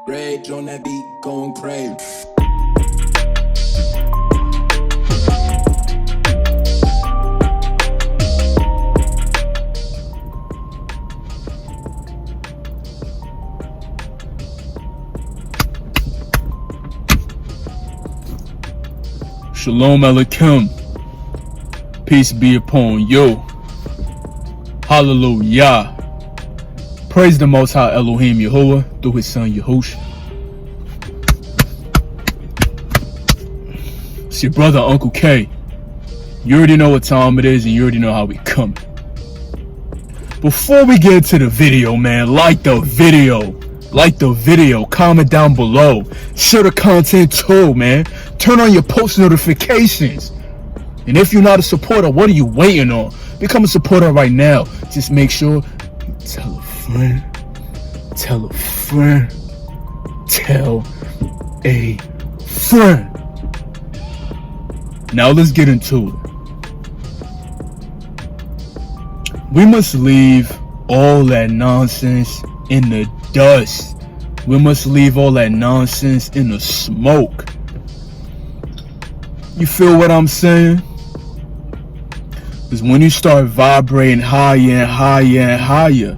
Rage on that beat, going crazy. Shalom UncleK. Peace be upon you. Hallelujah. Praise the Most High Elohim Yahuwah through his son Yahushua. It's your brother UncleK. You already know what time it is and you already know how we coming. Before we get into the video, man, like the video, comment down below, share the content too, man. Turn on your post notifications. And if you're not a supporter, what are you waiting on? Become a supporter right now. Just make sure you tell a friend, tell a friend, tell a friend. Now let's get into it. We must leave all that nonsense in the dust. We must leave all that nonsense in the smoke. You feel what I'm saying? Because when you start vibrating higher and higher and higher,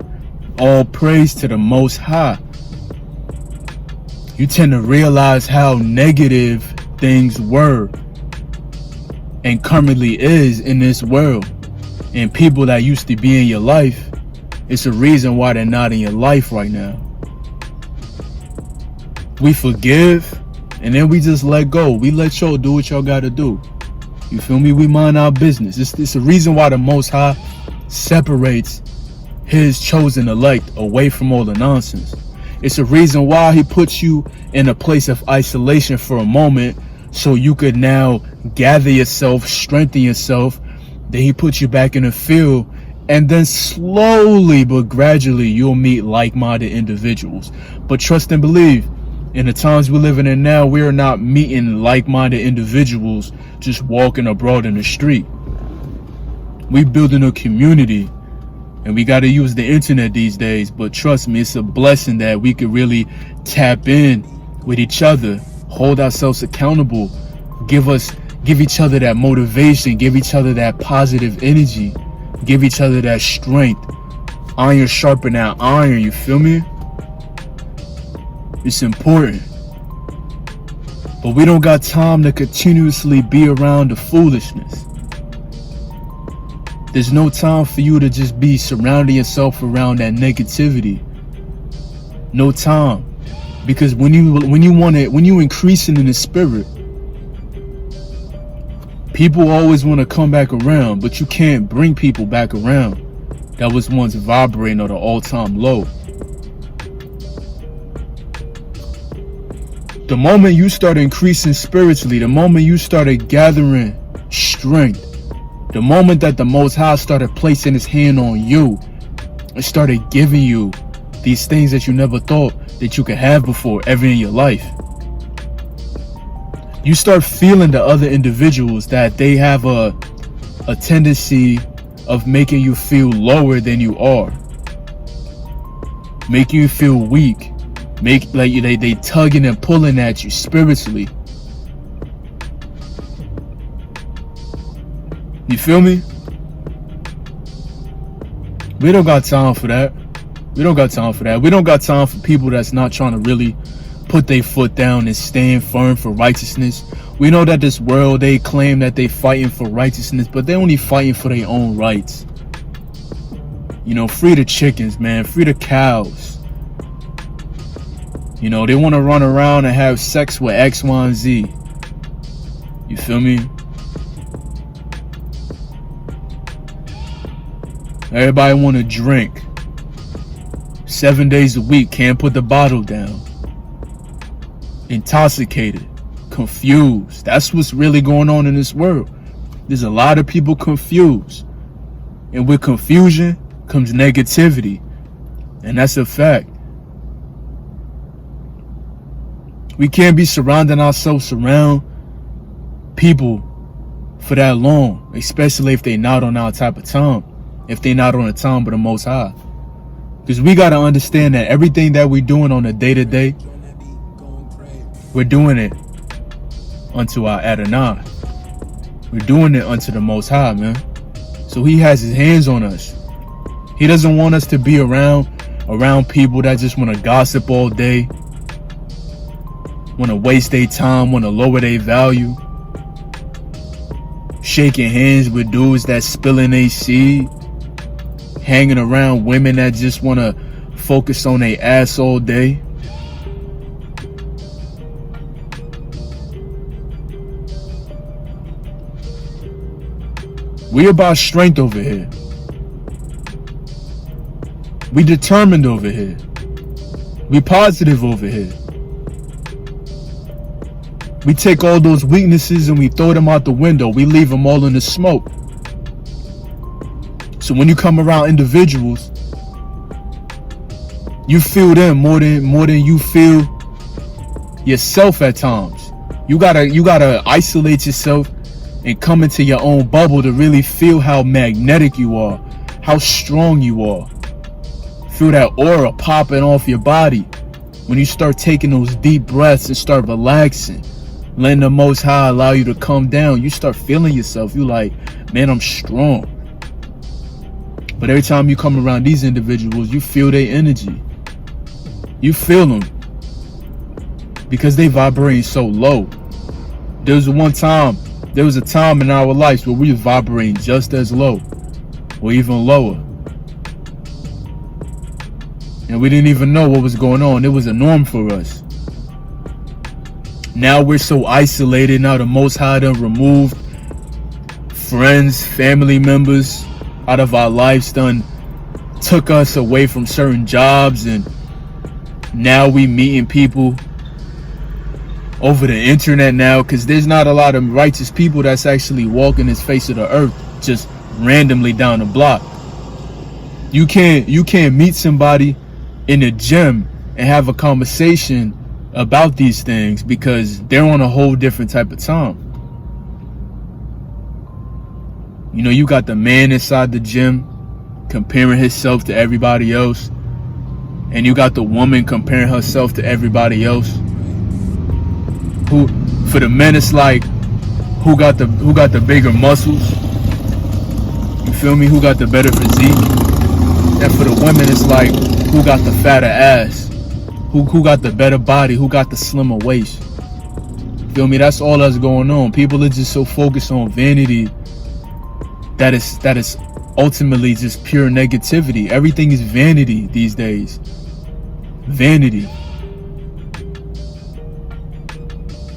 all praise to the Most High, you tend to realize how negative things were and currently is in this world. And people that used to be in your life, it's a reason why they're not in your life right now. We forgive, and then we just let go. We let y'all do what y'all gotta do. You feel me? We mind our business. It's a reason why the Most High separates his chosen elect away from all the nonsense. It's a reason why he puts you in a place of isolation for a moment so you could now gather yourself, strengthen yourself. Then he puts you back in the field, and then slowly but gradually you'll meet like-minded individuals. But trust and believe, in the times we're living in now, we are not meeting like-minded individuals just walking abroad in the street. We building a community, and we got to use the internet these days. But trust me, it's a blessing that we could really tap in with each other, hold ourselves accountable, give each other that motivation, give each other that positive energy, give each other that strength. Iron sharpen that iron, you feel me? It's important. But we don't got time to continuously be around the foolishness. There's no time for you to just be surrounding yourself around that negativity. No time. Because when you increasing in the spirit, people always want to come back around, but you can't bring people back around that was once vibrating at an all-time low. The moment you start increasing spiritually, the moment you started gathering strength, the moment that the Most High started placing his hand on you and started giving you these things that you never thought that you could have before ever in your life, you start feeling the other individuals that they have a tendency of making you feel lower than you are, making you feel weak, they tugging and pulling at you spiritually. You feel me? We don't got time for that. We don't got time for that. We don't got time for people that's not trying to really put their foot down and stand firm for righteousness. We know that this world, they claim that they fighting for righteousness, but they only fighting for their own rights. You know, free the chickens, man. Free the cows. You know, they want to run around and have sex with X, Y, and Z. You feel me? Everybody want to drink 7 days a week, can't put the bottle down. Intoxicated, confused. That's what's really going on in this world. There's a lot of people confused. And with confusion comes negativity. And that's a fact. We can't be surrounding ourselves around people for that long, especially if they're not on our type of time, if they're not on the time of the Most High. Because we got to understand that everything that we're doing on a day-to-day, we're doing it unto our Adonai. We're doing it unto the Most High, man. So he has his hands on us. He doesn't want us to be around people that just want to gossip all day, want to waste their time, want to lower their value, shaking hands with dudes that spilling their seed, hanging around women that just want to focus on their ass all day. We about strength over here. We determined over here. We positive over here. We take all those weaknesses and we throw them out the window. We leave them all in the smoke. So when you come around individuals, you feel them more than you feel yourself at times. You gotta isolate yourself and come into your own bubble to really feel how magnetic you are, how strong you are. Feel that aura popping off your body when you start taking those deep breaths and start relaxing, letting the Most High allow you to come down. You start feeling yourself. You like, man, I'm strong. But every time you come around these individuals, you feel their energy. You feel them because they vibrating so low. There was a time in our lives where we were vibrating just as low or even lower. And we didn't even know what was going on. It was a norm for us. Now we're so isolated. Now the Most High done removed friends, family members out of our lives, done took us away from certain jobs, and now we meeting people over the internet now, because there's not a lot of righteous people that's actually walking this face of the earth just randomly down the block. You can't meet somebody in the gym and have a conversation about these things because they're on a whole different type of time. You know, you got the man inside the gym comparing himself to everybody else, and you got the woman comparing herself to everybody else. Who, for the men, it's like who got the bigger muscles. You feel me? Who got the better physique? And for the women, it's like who got the fatter ass, who got the better body, who got the slimmer waist. Feel me? That's all that's going on. People are just so focused on vanity that is ultimately just pure negativity. Everything is vanity these days. Vanity.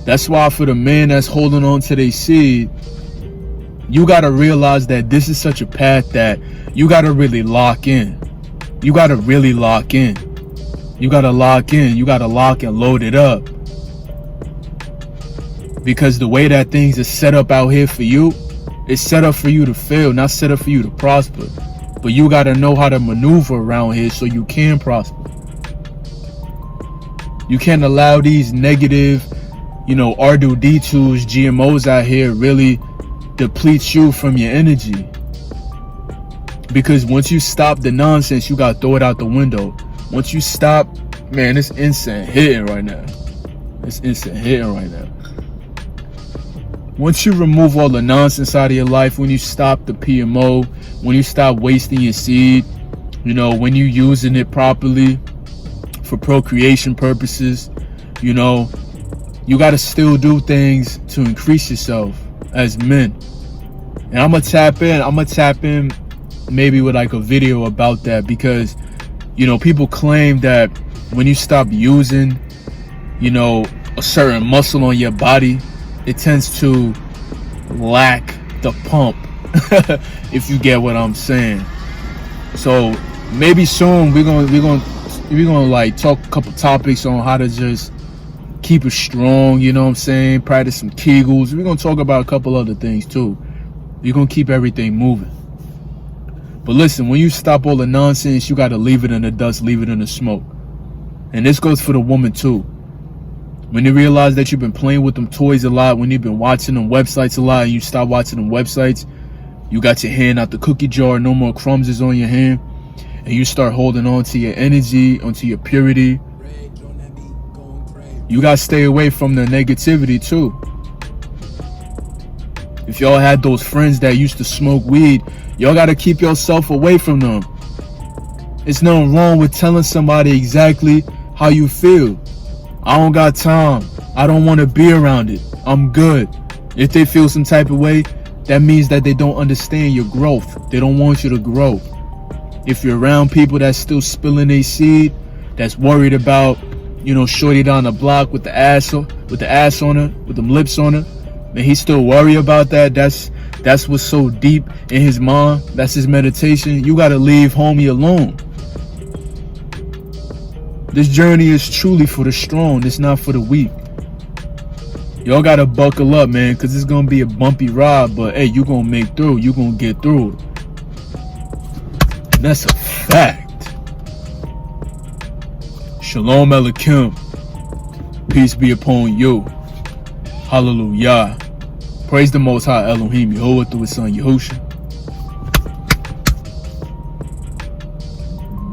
That's why for the man that's holding on to their seed, you got to realize that this is such a path that you got to really lock in. You got to really lock in. You got to lock in. You got to lock and load it up. Because the way that things are set up out here for you, it's set up for you to fail, not set up for you to prosper. But you got to know how to maneuver around here so you can prosper. You can't allow these negative, R2D2s, GMOs out here really deplete you from your energy. Because once you stop the nonsense, you got to throw it out the window. Once you stop, man, it's instant hitting right now. It's instant hitting right now. Once you remove all the nonsense out of your life, when you stop the PMO, when you stop wasting your seed, when you're using it properly for procreation purposes, you got to still do things to increase yourself as men. And I'm going to tap in maybe with like a video about that, because, people claim that when you stop using, a certain muscle on your body, it tends to lack the pump, if you get what I'm saying. So maybe soon we're gonna like talk a couple topics on how to just keep it strong, practice some Kegels. We're gonna talk about a couple other things too. You're gonna keep everything moving. But listen, when you stop all the nonsense, you gotta leave it in the dust, leave it in the smoke. And this goes for the woman too. When you realize that you've been playing with them toys a lot, when you've been watching them websites a lot, and you stop watching them websites, you got your hand out the cookie jar, no more crumbs is on your hand, and you start holding on to your energy, onto your purity. You gotta stay away from the negativity too. If y'all had those friends that used to smoke weed, y'all gotta keep yourself away from them. It's nothing wrong with telling somebody exactly how you feel. I don't got time. I don't want to be around it. I'm good. If they feel some type of way, that means that they don't understand your growth. They don't want you to grow. If you're around people that's still spilling their seed, that's worried about, shorty down the block with the ass on her, with them lips on her, and he still worry about that, that's what's so deep in his mind. That's his meditation. You gotta leave homie alone. This journey is truly for the strong. It's not for the weak. Y'all gotta buckle up, man, because it's gonna be a bumpy ride, but hey, you gonna make through. You gonna get through. That's a fact. Shalom Aleichem. Peace be upon you. Hallelujah. Praise the Most High Elohim Yehovah through his son Yahusha.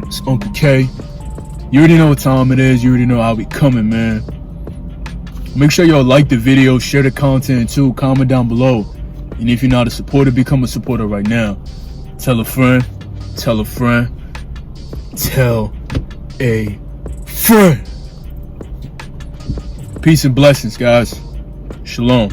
It's UncleK. You already know what time it is. You already know how we coming, man. Make sure y'all like the video, share the content too, comment down below. And if you're not a supporter, become a supporter right now. Tell a friend, tell a friend, tell a friend. Peace and blessings, guys. Shalom.